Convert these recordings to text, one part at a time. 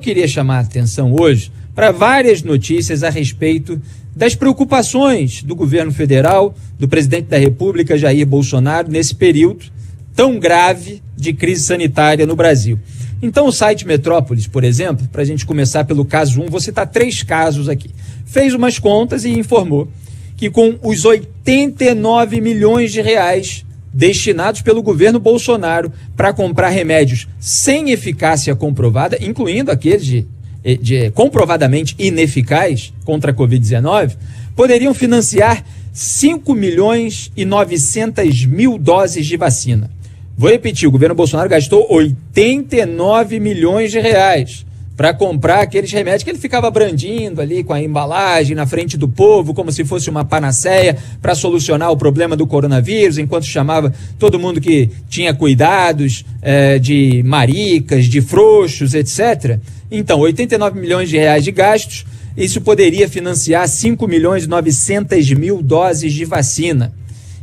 queria chamar a atenção hoje para várias notícias a respeito das preocupações do governo federal, do presidente da República, Jair Bolsonaro, nesse período tão grave de crise sanitária no Brasil. Então, o site Metrópolis, por exemplo, para a gente começar pelo caso 1, vou citar 3 casos aqui, fez umas contas e informou que com os 89 milhões de reais destinados pelo governo Bolsonaro para comprar remédios sem eficácia comprovada, incluindo aqueles de comprovadamente ineficaz contra a Covid-19, poderiam financiar 5 milhões e 900 mil doses de vacina. Vou repetir, o governo Bolsonaro gastou 89 milhões de reais para comprar aqueles remédios que ele ficava brandindo ali com a embalagem na frente do povo, como se fosse uma panaceia para solucionar o problema do coronavírus, enquanto chamava todo mundo que tinha cuidados de maricas, de frouxos, etc. Então, 89 milhões de reais de gastos, isso poderia financiar 5 milhões e 900 mil doses de vacina.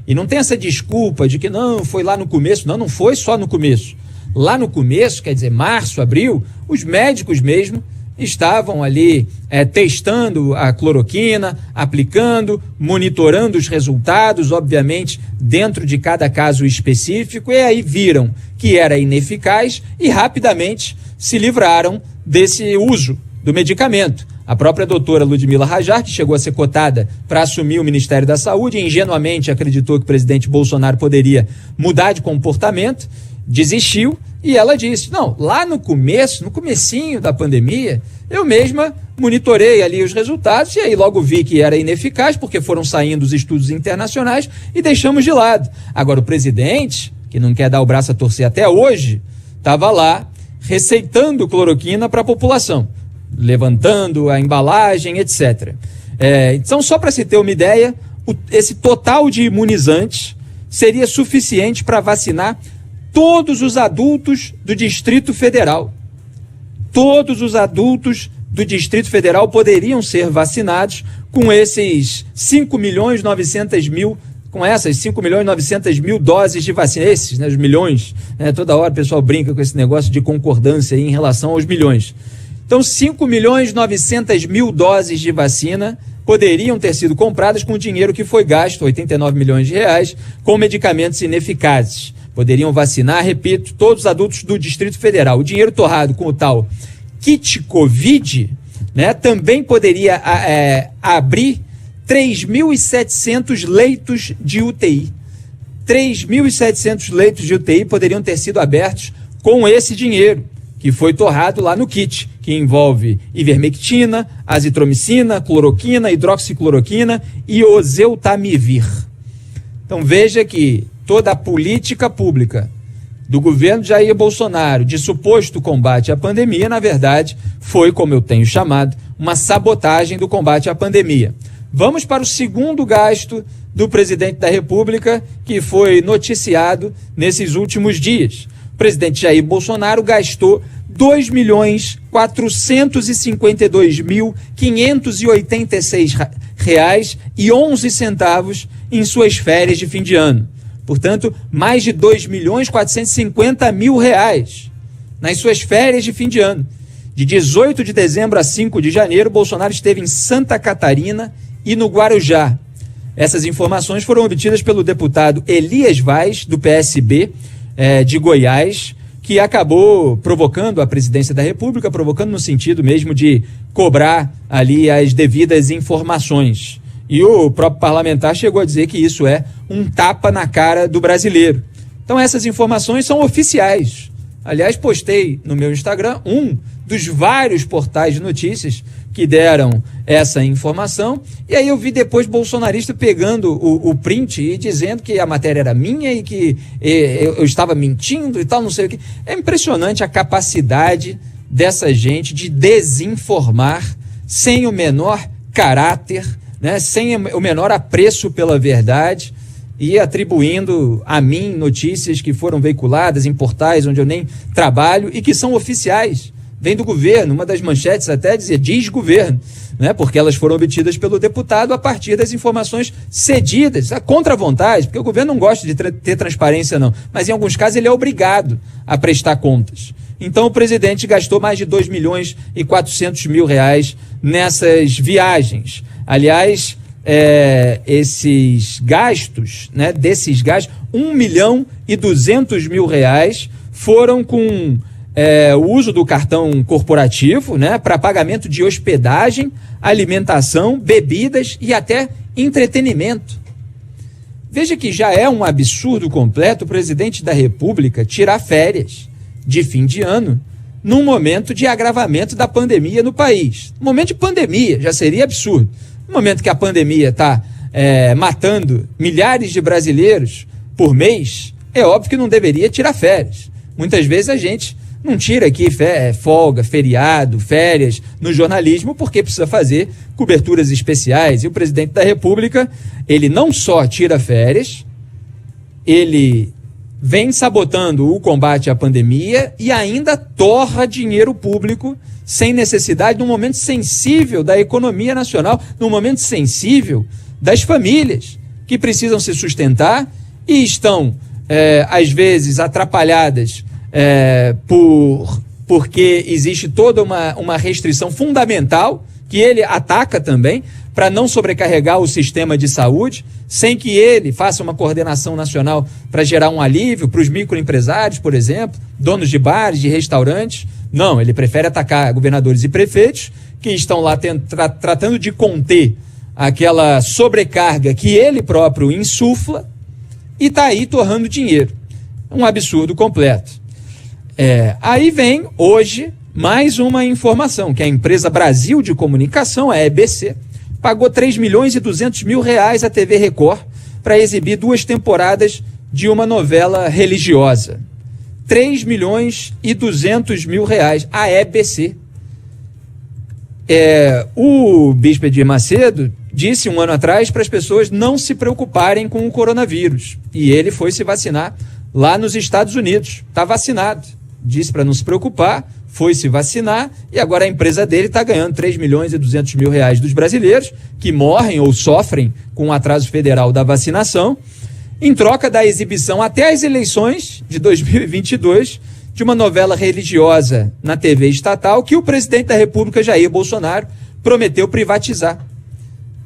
E não tem essa desculpa de que não, foi lá no começo. Não foi só no começo. Lá no começo, quer dizer, março, abril, os médicos mesmo estavam ali testando a cloroquina, aplicando, monitorando os resultados, obviamente, dentro de cada caso específico, e aí viram que era ineficaz e rapidamente se livraram desse uso do medicamento. A própria doutora Ludmila Rajar, que chegou a ser cotada para assumir o Ministério da Saúde, ingenuamente acreditou que o presidente Bolsonaro poderia mudar de comportamento, desistiu, e ela disse, não, lá no comecinho da pandemia, eu mesma monitorei ali os resultados e aí logo vi que era ineficaz, porque foram saindo os estudos internacionais e deixamos de lado. Agora, o presidente, que não quer dar o braço a torcer até hoje, estava lá receitando cloroquina para a população, levantando a embalagem, etc. Então, só para se ter uma ideia, esse total de imunizantes seria suficiente para vacinar todos os adultos do Distrito Federal. Todos os adultos do Distrito Federal poderiam ser vacinados com esses 5 milhões e 900 mil, com essas 5 milhões e 900 mil doses de vacina. Esses, né, os milhões, né, toda hora o pessoal brinca com esse negócio de concordância aí em relação aos milhões. Então, 5 milhões e 900 mil doses de vacina poderiam ter sido compradas com o dinheiro que foi gasto, 89 milhões de reais, com medicamentos ineficazes. Poderiam vacinar, repito, todos os adultos do Distrito Federal. O dinheiro torrado com o tal kit Covid, né, também poderia abrir 3.700 leitos de UTI. 3.700 leitos de UTI poderiam ter sido abertos com esse dinheiro que foi torrado lá no kit, que envolve ivermectina, azitromicina, cloroquina, hidroxicloroquina e oseltamivir. Então veja que toda a política pública do governo de Jair Bolsonaro de suposto combate à pandemia, na verdade, foi, como eu tenho chamado, uma sabotagem do combate à pandemia. Vamos para o segundo gasto do presidente da República, que foi noticiado nesses últimos dias. O presidente Jair Bolsonaro gastou R$ 2.452.586,11 em suas férias de fim de ano. Portanto, mais de R$ 2.450.000 nas suas férias de fim de ano. De 18 de dezembro a 5 de janeiro, Bolsonaro esteve em Santa Catarina e no Guarujá. Essas informações foram obtidas pelo deputado Elias Vaz, do PSB de Goiás, que acabou provocando a presidência da República, provocando no sentido mesmo de cobrar ali as devidas informações. E o próprio parlamentar chegou a dizer que isso é um tapa na cara do brasileiro. Então essas informações são oficiais. Aliás, postei no meu Instagram um dos vários portais de notícias que deram essa informação, e aí eu vi depois bolsonarista pegando o print e dizendo que a matéria era minha e que eu estava mentindo e tal, não sei o que. É impressionante a capacidade dessa gente de desinformar sem o menor caráter, né, sem o menor apreço pela verdade, e atribuindo a mim notícias que foram veiculadas em portais onde eu nem trabalho e que são oficiais, vem do governo. Uma das manchetes até dizia, diz governo, né, porque elas foram obtidas pelo deputado a partir das informações cedidas, contra a vontade, porque o governo não gosta de ter transparência não, mas em alguns casos ele é obrigado a prestar contas. Então o presidente gastou mais de 2 milhões e 400 mil reais nessas viagens. Aliás, esses gastos, né, desses gastos, 1 milhão e 200 mil reais foram com o uso do cartão corporativo, né, para pagamento de hospedagem, alimentação, bebidas e até entretenimento. Veja que já é um absurdo completo o presidente da República tirar férias de fim de ano num momento de agravamento da pandemia no país. No momento de pandemia já seria absurdo. No momento que a pandemia está matando milhares de brasileiros por mês, é óbvio que não deveria tirar férias. Muitas vezes a gente não tira aqui folga, feriado, férias no jornalismo porque precisa fazer coberturas especiais. E o presidente da República, ele não só tira férias, ele vem sabotando o combate à pandemia e ainda torra dinheiro público sem necessidade, num momento sensível da economia nacional, num momento sensível das famílias que precisam se sustentar e estão, às vezes, atrapalhadas porque existe toda uma restrição fundamental que ele ataca também para não sobrecarregar o sistema de saúde, sem que ele faça uma coordenação nacional para gerar um alívio para os microempresários, por exemplo, donos de bares, de restaurantes. Não, ele prefere atacar governadores e prefeitos que estão lá tratando de conter aquela sobrecarga que ele próprio insufla e está aí torrando dinheiro. Um absurdo completo. Aí vem, hoje, mais uma informação, que a empresa Brasil de Comunicação, a EBC, pagou 3 milhões e 200 mil reais à TV Record para exibir 2 temporadas de uma novela religiosa. 3 milhões e 200 mil reais, a EBC. O bispo Edir Macedo disse um ano atrás para as pessoas não se preocuparem com o coronavírus. E ele foi se vacinar lá nos Estados Unidos. Está vacinado. Disse para não se preocupar, foi se vacinar e agora a empresa dele está ganhando 3 milhões e 200 mil reais dos brasileiros que morrem ou sofrem com o atraso federal da vacinação, em troca da exibição até as eleições de 2022 de uma novela religiosa na TV estatal que o presidente da República, Jair Bolsonaro, prometeu privatizar.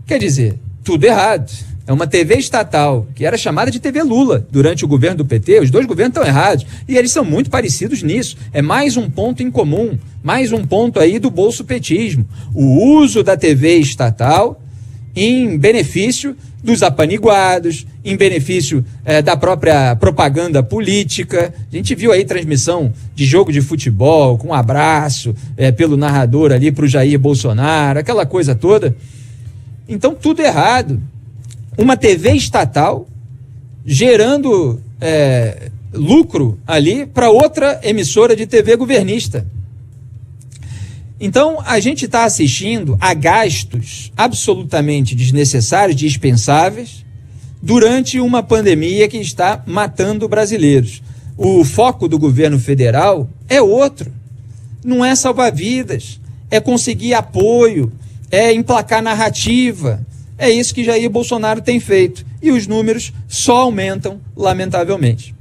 Quer dizer, tudo errado. É uma TV estatal, que era chamada de TV Lula durante o governo do PT. Os dois governos estão errados e eles são muito parecidos nisso. É mais um ponto em comum, mais um ponto aí do bolsopetismo. O uso da TV estatal em benefício dos apaniguados, em benefício da própria propaganda política. A gente viu aí transmissão de jogo de futebol, com um abraço pelo narrador ali para o Jair Bolsonaro, aquela coisa toda. Então, tudo errado. Uma TV estatal gerando lucro ali para outra emissora de TV governista. Então, a gente está assistindo a gastos absolutamente desnecessários, dispensáveis, durante uma pandemia que está matando brasileiros. O foco do governo federal é outro. Não é salvar vidas, é conseguir apoio, é emplacar narrativa. É isso que Jair Bolsonaro tem feito. E os números só aumentam, lamentavelmente.